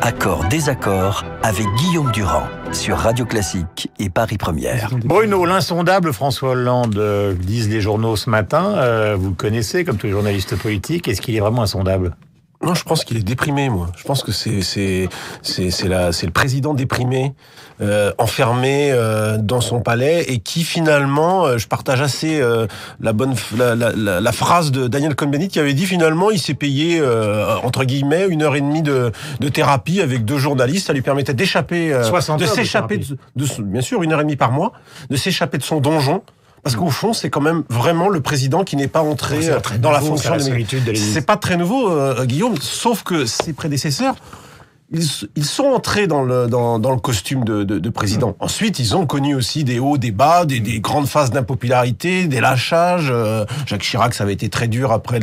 Accord, désaccord avec Guillaume Durand sur Radio Classique et Paris Première. Bruno, l'insondable François Hollande, disent les journaux ce matin. Vous le connaissez comme tous les journalistes politiques. Est-ce qu'il est vraiment insondable ? Non, je pense qu'il est déprimé, moi. Je pense que c'est le président déprimé, enfermé dans son palais, et qui finalement, je partage assez la phrase de Daniel Cohn-Bendit qui avait dit finalement il s'est payé entre guillemets 1h30 de thérapie avec 2 journalistes. Ça lui permettait d'échapper, de s'échapper bien sûr 1h30 par mois, de s'échapper de son donjon. Parce qu'au fond, c'est quand même vraiment le président qui n'est pas entré dans la fonction de solitude de l'Élysée. C'est pas très nouveau, Guillaume, sauf que ses prédécesseurs, ils sont entrés dans le costume de président. Ensuite, ils ont connu aussi des hauts, des bas, des grandes phases d'impopularité, des lâchages. Jacques Chirac, ça avait été très dur après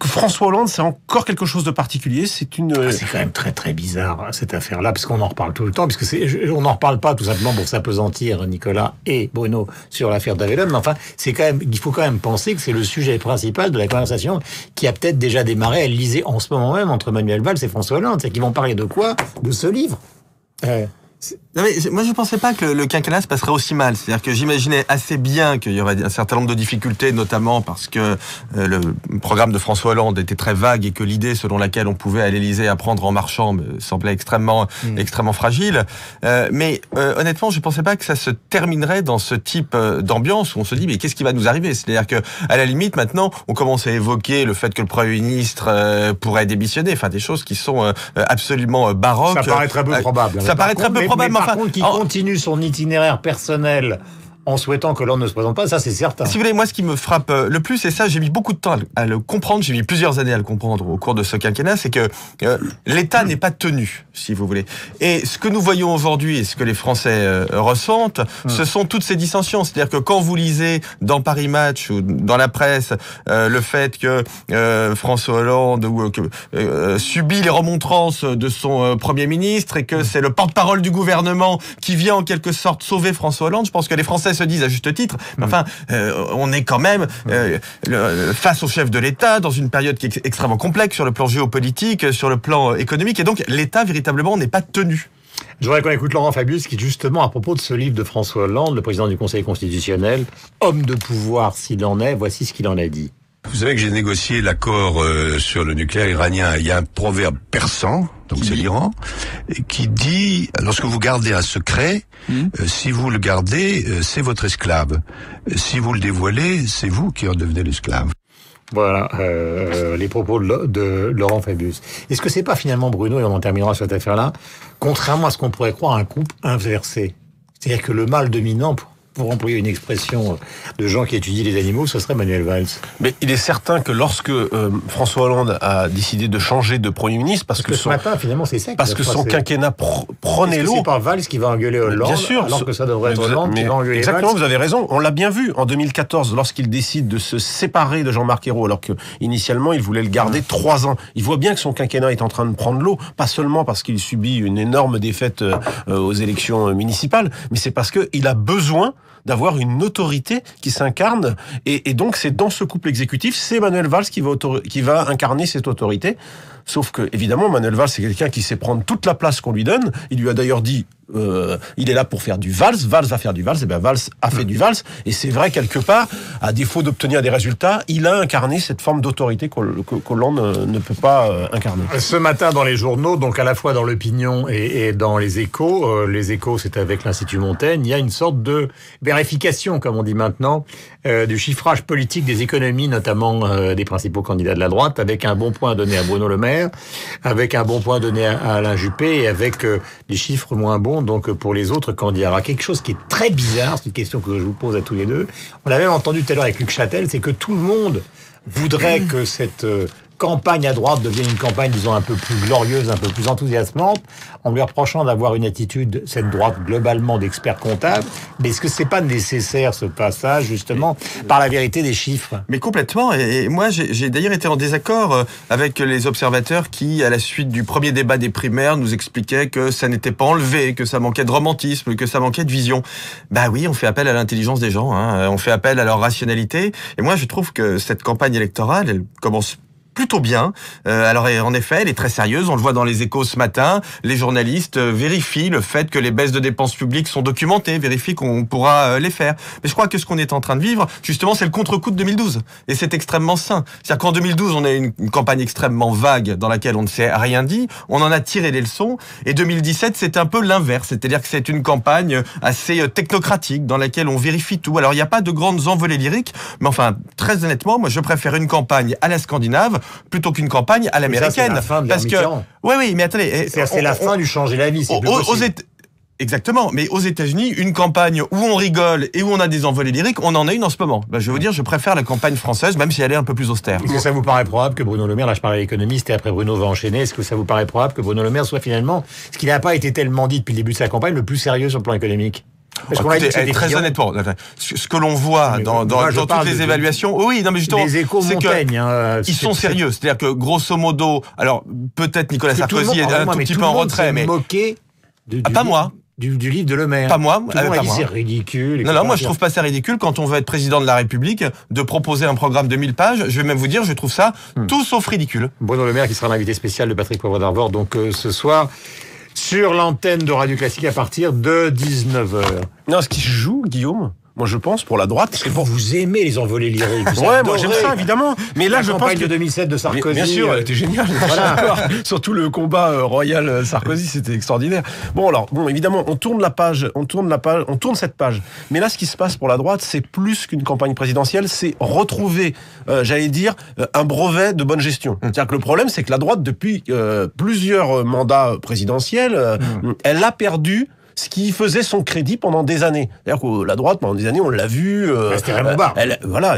François Hollande, c'est encore quelque chose de particulier. C'est quand même très très bizarre cette affaire-là, parce qu'on en reparle tout le temps, puisque on n'en reparle pas tout simplement pour s'appesantir, Nicolas et Bruno, sur l'affaire d'Avellone. Mais enfin, il faut quand même penser que c'est le sujet principal de la conversation qui a peut-être déjà démarré à l'Élysée en ce moment même entre Manuel Valls et François Hollande. C'est qu'ils vont parler de quoi ? De ce livre. Non mais moi je pensais pas que le quinquennat se passerait aussi mal. C'est-à-dire que j'imaginais assez bien qu'il y aurait un certain nombre de difficultés, notamment parce que le programme de François Hollande était très vague et que l'idée selon laquelle on pouvait à l'Élysée apprendre en marchant me semblait extrêmement fragile. Mais honnêtement, je pensais pas que ça se terminerait dans ce type d'ambiance où on se dit mais qu'est-ce qui va nous arriver ? C'est-à-dire que à la limite maintenant, on commence à évoquer le fait que le Premier ministre pourrait démissionner, enfin des choses qui sont absolument baroques. Ça paraît très peu probable. Ça paraît très peu probable. Par contre, qui continue son itinéraire personnel en souhaitant que l'on ne se présente pas, ça c'est certain. Si vous voulez, moi ce qui me frappe le plus, et ça j'ai mis beaucoup de temps à le comprendre, j'ai mis plusieurs années à le comprendre au cours de ce quinquennat, c'est que l'État n'est pas tenu, si vous voulez. Et ce que nous voyons aujourd'hui et ce que les Français ressentent, ce sont toutes ces dissensions. C'est-à-dire que quand vous lisez dans Paris Match ou dans la presse le fait que François Hollande subit les remontrances de son Premier ministre et que c'est le porte-parole du gouvernement qui vient en quelque sorte sauver François Hollande, je pense que les Français se disent à juste titre, mais enfin, on est quand même face au chef de l'État dans une période qui est extrêmement complexe sur le plan géopolitique, sur le plan économique, et donc l'État véritablement n'est pas tenu. Je voudrais qu'on écoute Laurent Fabius qui, justement, à propos de ce livre de François Hollande, le président du Conseil constitutionnel, homme de pouvoir s'il en est, voici ce qu'il en a dit. Vous savez que j'ai négocié l'accord sur le nucléaire iranien. Il y a un proverbe persan, donc c'est l'Iran, qui dit, lorsque vous gardez un secret, si vous le gardez, c'est votre esclave. Si vous le dévoilez, c'est vous qui en devenez l'esclave. Voilà, les propos de Laurent Fabius. Est-ce que c'est pas finalement, Bruno, et on en terminera sur cette affaire-là, contrairement à ce qu'on pourrait croire, un couple inversé ? C'est-à-dire que le mâle dominant, pour employer une expression de gens qui étudient les animaux, ce serait Manuel Valls. Mais il est certain que lorsque François Hollande a décidé de changer de Premier ministre, parce que ce matin, finalement, c'est ça. Parce que son quinquennat prenait l'eau. C'est pas Valls qui va engueuler Hollande, bien sûr, alors que ça devrait être Hollande qui va engueuler exactement, Valls. Vous avez raison. On l'a bien vu en 2014, lorsqu'il décide de se séparer de Jean-Marc Ayrault, alors que initialement il voulait le garder 3 ans. Il voit bien que son quinquennat est en train de prendre l'eau, pas seulement parce qu'il subit une énorme défaite aux élections municipales, mais c'est parce qu'il a besoin d'avoir une autorité qui s'incarne, et donc c'est dans ce couple exécutif, c'est Manuel Valls qui va incarner cette autorité. Sauf que, évidemment, Manuel Valls, c'est quelqu'un qui sait prendre toute la place qu'on lui donne. Il lui a d'ailleurs dit, il est là pour faire du Valls va faire du Valls, et bien Valls a fait du Valls, et c'est vrai, quelque part, à défaut d'obtenir des résultats, il a incarné cette forme d'autorité qu'Hollande ne peut pas incarner. Ce matin, dans les journaux, donc à la fois dans l'opinion et dans les Échos, c'est avec l'Institut Montaigne, il y a une sorte de vérification, comme on dit maintenant, du chiffrage politique des économies, notamment des principaux candidats de la droite, avec un bon point donné à Bruno Le Maire, avec un bon point donné à Alain Juppé, et avec des chiffres moins bons donc pour les autres candidats. Alors, quelque chose qui est très bizarre, c'est une question que je vous pose à tous les deux. On l'a même entendu tout à l'heure avec Luc Châtel, c'est que tout le monde voudrait que cette campagne à droite devienne une campagne, disons, un peu plus glorieuse, un peu plus enthousiasmante, en lui reprochant d'avoir une attitude, cette droite, globalement d'expert comptable. Mais est-ce que c'est pas nécessaire, ce passage, justement, par la vérité des chiffres ? Mais complètement. Et moi, j'ai d'ailleurs été en désaccord avec les observateurs qui, à la suite du premier débat des primaires, nous expliquaient que ça n'était pas enlevé, que ça manquait de romantisme, que ça manquait de vision. Bah oui, on fait appel à l'intelligence des gens, hein. On fait appel à leur rationalité. Et moi, je trouve que cette campagne électorale, elle commence plutôt bien. Alors en effet, elle est très sérieuse. On le voit dans les Échos ce matin. Les journalistes vérifient le fait que les baisses de dépenses publiques sont documentées, vérifient qu'on pourra les faire. Mais je crois que ce qu'on est en train de vivre, justement, c'est le contre-coup de 2012. Et c'est extrêmement sain. C'est-à-dire qu'en 2012, on a une campagne extrêmement vague dans laquelle on ne s'est rien dit. On en a tiré les leçons. Et 2017, c'est un peu l'inverse. C'est-à-dire que c'est une campagne assez technocratique dans laquelle on vérifie tout. Alors, il n'y a pas de grandes envolées lyriques. Mais enfin, très honnêtement, moi, je préfère une campagne à la scandinave plutôt qu'une campagne à l'américaine. C'est la fin de parce que, oui, mais attendez. C'est la fin du changer la vie. Exactement, mais aux États-Unis, une campagne où on rigole et où on a des envolées lyriques, on en a une en ce moment. Je vais vous dire, je préfère la campagne française, même si elle est un peu plus austère. Est-ce que ça vous paraît probable que Bruno Le Maire, là je parlais à l'économiste et après Bruno va enchaîner, est-ce que ça vous paraît probable que Bruno Le Maire soit finalement, ce qu'il n'a pas été tellement dit depuis le début de sa campagne, le plus sérieux sur le plan économique? Parce qu'on a dit très honnêtement, ce que l'on voit dans toutes les évaluations, oui, non mais justement, les Échos Montaigne, ils sont sérieux. C'est-à-dire que grosso modo, alors peut-être Nicolas Sarkozy est un tout petit peu en retrait, mais pas moi. Du livre de Le Maire. Pas moi. C'est ridicule. Non, moi je trouve pas ça ridicule quand on veut être président de la République de proposer un programme de 1000 pages. Je vais même vous dire, je trouve ça tout sauf ridicule. Bruno Le Maire qui sera l'invité spécial de Patrick Poivre d'Arvor, donc ce soir sur l'antenne de Radio Classique à partir de 19h. Non, ce qui se joue, Guillaume, moi je pense pour la droite, c'est pour vous aimer les envolées lyriques. Ouais, moi j'aime ça évidemment. Mais là je pense que de 2007 de Sarkozy. Bien sûr, elle était géniale. Voilà. Surtout le combat royal Sarkozy, c'était extraordinaire. Bon évidemment, on tourne cette page. Mais là ce qui se passe pour la droite, c'est plus qu'une campagne présidentielle, c'est retrouver j'allais dire un brevet de bonne gestion. C'est-à-dire que le problème c'est que la droite depuis plusieurs mandats présidentiels, elle a perdu ce qui faisait son crédit pendant des années. C'est-à-dire que la droite, pendant des années, on l'a vu... c'était Raymond Barre.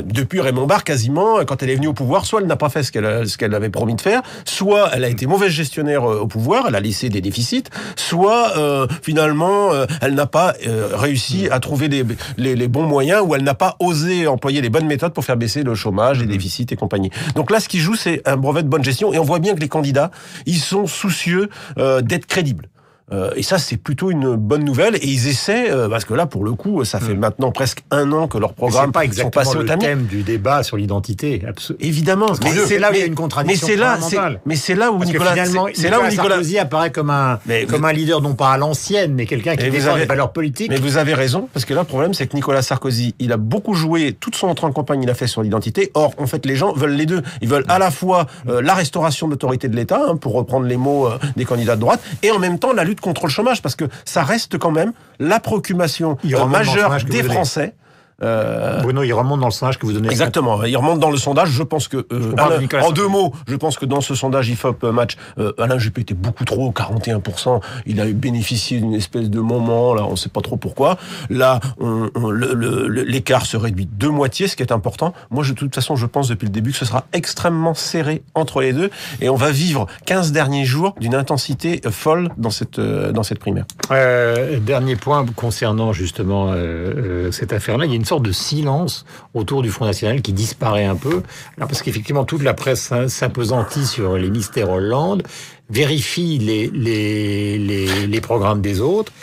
Depuis Raymond Barre, quasiment, quand elle est venue au pouvoir, soit elle n'a pas fait ce qu'elle avait promis de faire, soit elle a été mauvaise gestionnaire au pouvoir, elle a laissé des déficits, soit, finalement, elle n'a pas réussi à trouver les bons moyens, ou elle n'a pas osé employer les bonnes méthodes pour faire baisser le chômage, les déficits et compagnie. Donc là, ce qui joue, c'est un brevet de bonne gestion, et on voit bien que les candidats, ils sont soucieux d'être crédibles. Et ça, c'est plutôt une bonne nouvelle. Et ils essaient, parce que là, pour le coup, ça fait maintenant presque 1 an que leurs programmes sont passés au tamis. C'est pas exactement le thème du débat sur l'identité. Évidemment. Mais c'est là où il y a une contradiction fondamentale. Mais c'est là où Nicolas Sarkozy apparaît comme un leader, non pas à l'ancienne, mais quelqu'un qui défend les valeurs politiques. Mais vous avez raison, parce que là, le problème, c'est que Nicolas Sarkozy, il a beaucoup joué, toute son entrée en campagne, il a fait sur l'identité. Or, en fait, les gens veulent les deux. Ils veulent à la fois la restauration de l'autorité de l'État, pour reprendre les mots des candidats de droite, et en même temps la lutte contre le chômage, parce que ça reste quand même la préoccupation majeure des Français. Bruno, il remonte dans le sondage que vous donnez. Exactement, il remonte dans le sondage. Je pense que, en 2 mots, je pense que dans ce sondage IFOP Match, Alain Juppé était beaucoup trop, 41%. Il a bénéficié d'une espèce de moment, là, on ne sait pas trop pourquoi. Là, l'écart se réduit de moitié, ce qui est important. Moi, de toute façon, je pense depuis le début que ce sera extrêmement serré entre les deux, et on va vivre 15 derniers jours d'une intensité folle dans cette primaire. Dernier point concernant justement cette affaire-là, il y a une sorte de silence autour du Front National qui disparaît un peu. Alors parce qu'effectivement, toute la presse s'appesantit sur les mystères Hollande, vérifie les programmes des autres.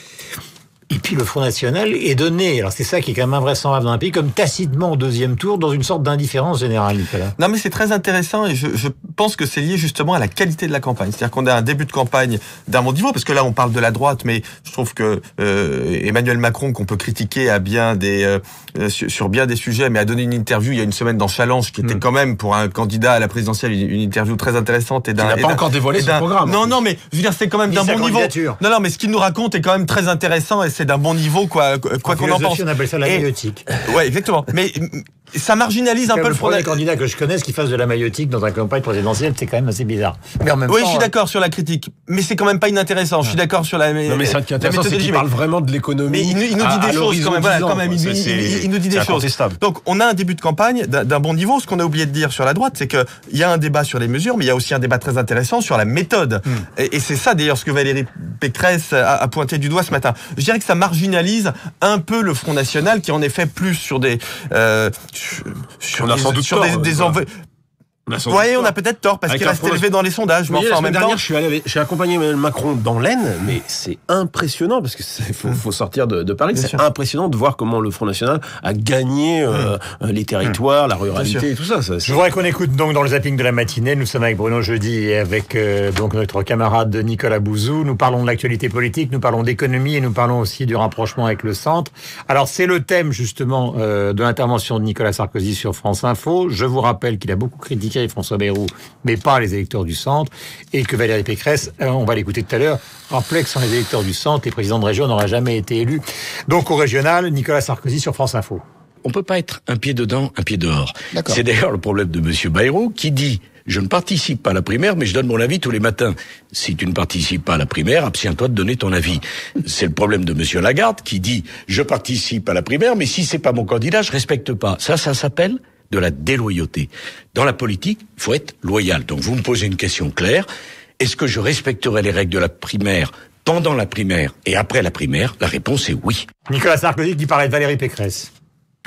Et puis le Front National est donné, alors c'est ça qui est quand même invraisemblable dans un pays, comme tacitement au 2e tour, dans une sorte d'indifférence générale, Nicolas. Non mais c'est très intéressant, et je pense que c'est lié justement à la qualité de la campagne. C'est-à-dire qu'on a un début de campagne d'un bon niveau, parce que là on parle de la droite, mais je trouve que Emmanuel Macron, qu'on peut critiquer à sur bien des sujets, mais a donné une interview il y a une semaine dans Challenge, qui était quand même pour un candidat à la présidentielle une interview très intéressante. Il n'a pas encore dévoilé son programme. Non, mais je veux dire, c'est quand même d'un bon niveau. Non, mais ce qu'il nous raconte est quand même très intéressant, et c'est d'un bon niveau, quoi qu'on en pense. On appelle ça la maïotique. Ouais, exactement. Mais ça marginalise un peu le Front National. Le candidat que je connaisse qui fasse de la maïotique dans une campagne présidentielle, c'est quand même assez bizarre. Mais en même temps, je suis d'accord sur la critique, mais c'est quand même pas inintéressant. Je suis d'accord sur la. Non, mais ce qui est intéressant, c'est qu'il parle vraiment de l'économie. Mais il nous dit des choses quand même. Voilà, quand même, il nous dit des choses. Donc, on a un début de campagne d'un bon niveau. Ce qu'on a oublié de dire sur la droite, c'est que il y a un débat sur les mesures, mais il y a aussi un débat très intéressant sur la méthode. Et c'est ça d'ailleurs ce que Valérie Pécresse a pointé du doigt ce matin. Je dirais que ça marginalise un peu le Front National, qui en effet plus sur des on a sans doute des envois. Ouais, on a peut-être tort parce qu'il reste élevé dans les sondages. Mais enfin, en même temps, j'ai accompagné Emmanuel Macron dans l'Aisne, mais c'est impressionnant parce que faut sortir de Paris. C'est impressionnant de voir comment le Front National a gagné les territoires, la ruralité et tout ça. Je voudrais qu'on écoute donc dans le zapping de la matinée. Nous sommes avec Bruno Jeudi et avec donc notre camarade Nicolas Bouzou. Nous parlons de l'actualité politique, nous parlons d'économie et nous parlons aussi du rapprochement avec le centre. Alors c'est le thème justement de l'intervention de Nicolas Sarkozy sur France Info. Je vous rappelle qu'il a beaucoup critiqué François Bayrou, mais pas les électeurs du centre, et que Valérie Pécresse, on va l'écouter tout à l'heure, rappelait que sans les électeurs du centre, les présidents de région n'auraient jamais été élus. Donc au régional, Nicolas Sarkozy sur France Info. On peut pas être un pied dedans, un pied dehors. C'est d'ailleurs le problème de monsieur Bayrou qui dit « Je ne participe pas à la primaire, mais je donne mon avis tous les matins. Si tu ne participes pas à la primaire, abstiens-toi de donner ton avis. » C'est le problème de monsieur Lagarde qui dit « Je participe à la primaire, mais si c'est pas mon candidat, je respecte pas. » Ça s'appelle de la déloyauté. Dans la politique, il faut être loyal. Donc vous me posez une question claire. Est-ce que je respecterai les règles de la primaire pendant la primaire et après la primaire? La réponse est oui. Nicolas Sarkozy qui parlait de Valérie Pécresse.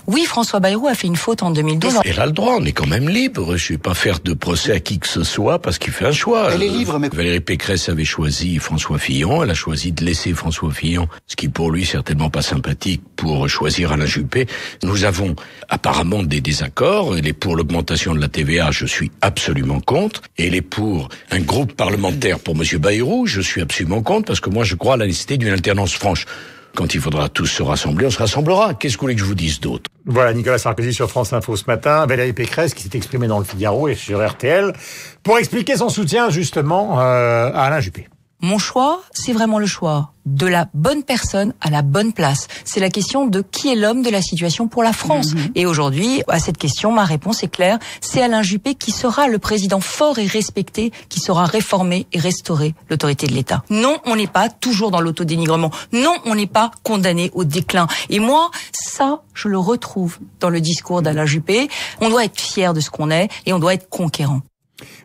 Oui, François Bayrou a fait une faute en 2012. Elle a le droit, on est quand même libre. Je ne vais pas faire de procès à qui que ce soit parce qu'il fait un choix. Elle est libre, mais... Valérie Pécresse avait choisi François Fillon, elle a choisi de laisser François Fillon, ce qui pour lui certainement pas sympathique, pour choisir Alain Juppé. Nous avons apparemment des désaccords. Elle est pour l'augmentation de la TVA, je suis absolument contre. Et elle est pour un groupe parlementaire pour monsieur Bayrou, je suis absolument contre parce que moi je crois à la nécessité d'une alternance franche. Quand il faudra tous se rassembler, on se rassemblera. Qu'est-ce que vous voulez que je vous dise d'autre? Voilà, Nicolas Sarkozy sur France Info ce matin. Valérie Pécresse qui s'est exprimée dans le Figaro et sur RTL pour expliquer son soutien justement à Alain Juppé. Mon choix, c'est vraiment le choix de la bonne personne à la bonne place. C'est la question de qui est l'homme de la situation pour la France. Et aujourd'hui, à cette question, ma réponse est claire. C'est Alain Juppé qui sera le président fort et respecté, qui saura réformer et restaurer l'autorité de l'État. Non, on n'est pas toujours dans l'autodénigrement. Non, on n'est pas condamné au déclin. Et moi, ça, je le retrouve dans le discours d'Alain Juppé. On doit être fier de ce qu'on est et on doit être conquérant.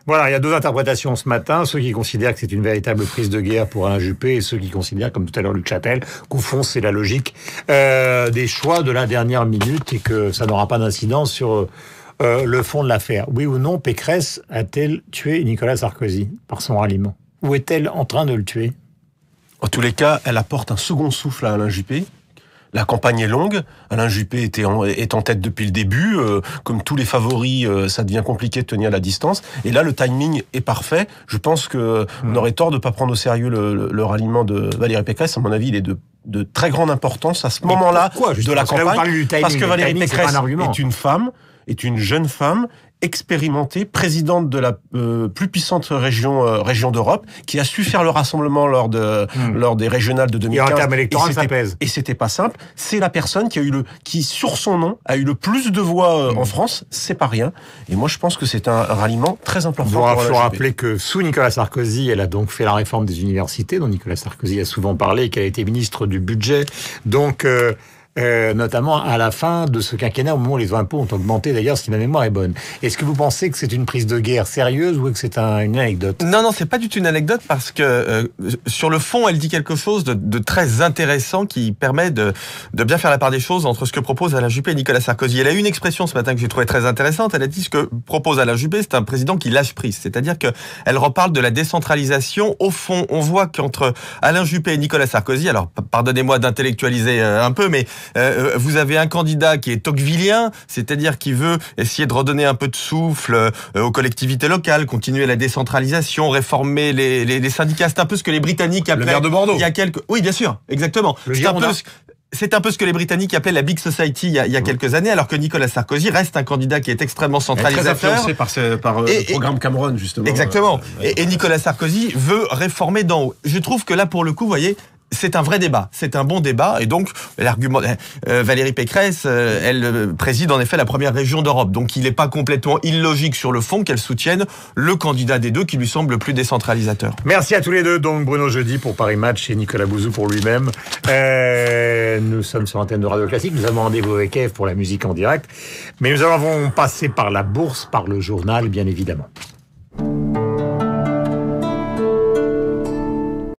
Voilà, il y a deux interprétations ce matin. Ceux qui considèrent que c'est une véritable prise de guerre pour Alain Juppé et ceux qui considèrent, comme tout à l'heure Luc Châtel, qu'au fond c'est la logique des choix de la dernière minute et que ça n'aura pas d'incidence sur le fond de l'affaire. Oui ou non, Pécresse a-t-elle tué Nicolas Sarkozy par son ralliement? Ou est-elle en train de le tuer? En tous les cas, elle apporte un second souffle à Alain Juppé. La campagne est longue. Alain Juppé est en tête depuis le début. Comme tous les favoris, ça devient compliqué de tenir la distance. Et là, le timing est parfait. Je pense que on aurait tort de ne pas prendre au sérieux le ralliement de Valérie Pécresse. À mon avis, il est de très grande importance à ce moment-là de la campagne. Parce que Valérie Pécresse est une femme, est une jeune femme, expérimentée, présidente de la plus puissante région d'Europe, qui a su faire le rassemblement lors des régionales de 2015. Et en termes électoraux, ça pèse. Et c'était pas simple. C'est la personne qui sur son nom a eu le plus de voix en France. C'est pas rien. Et moi, je pense que c'est un ralliement très important. Il faut rappeler que sous Nicolas Sarkozy, elle a donc fait la réforme des universités, dont Nicolas Sarkozy a souvent parlé, et qu'elle a été ministre du budget. Donc, notamment à la fin de ce quinquennat, au moment où les impôts ont augmenté, d'ailleurs, si ma mémoire est bonne. Est-ce que vous pensez que c'est une prise de guerre sérieuse ou que c'est une anecdote? Non, c'est pas du tout une anecdote parce que sur le fond, elle dit quelque chose de très intéressant qui permet de bien faire la part des choses entre ce que propose Alain Juppé et Nicolas Sarkozy. Elle a eu une expression ce matin que j'ai trouvée très intéressante. Elle a dit ce que propose Alain Juppé, c'est un président qui lâche prise. C'est-à-dire que elle reparle de la décentralisation. Au fond, on voit qu'entre Alain Juppé et Nicolas Sarkozy, alors pardonnez-moi d'intellectualiser un peu, mais vous avez un candidat qui est tocquevillien, c'est-à-dire qui veut essayer de redonner un peu de souffle aux collectivités locales, continuer la décentralisation, réformer les syndicats. C'est un peu ce que les Britanniques appelaient... Le maire de Bordeaux. Il y a quelques... Oui, bien sûr, exactement. C'est un peu ce que les Britanniques appelaient la Big Society il y a quelques années, alors que Nicolas Sarkozy reste un candidat qui est extrêmement centralisateur. Très influencé par le programme Cameron, justement. Exactement. Et Nicolas Sarkozy veut réformer d'en haut. Je trouve que là, pour le coup, vous voyez... C'est un vrai débat, c'est un bon débat, et donc l'argument Valérie Pécresse, elle préside en effet la première région d'Europe, donc il n'est pas complètement illogique sur le fond qu'elle soutienne le candidat des deux qui lui semble le plus décentralisateur. Merci à tous les deux, donc Bruno Jeudi pour Paris Match et Nicolas Bouzou pour lui-même. Nous sommes sur l'antenne de Radio Classique, nous avons rendez-vous avec Eve pour la musique en direct, mais nous allons passer par la bourse, par le journal bien évidemment.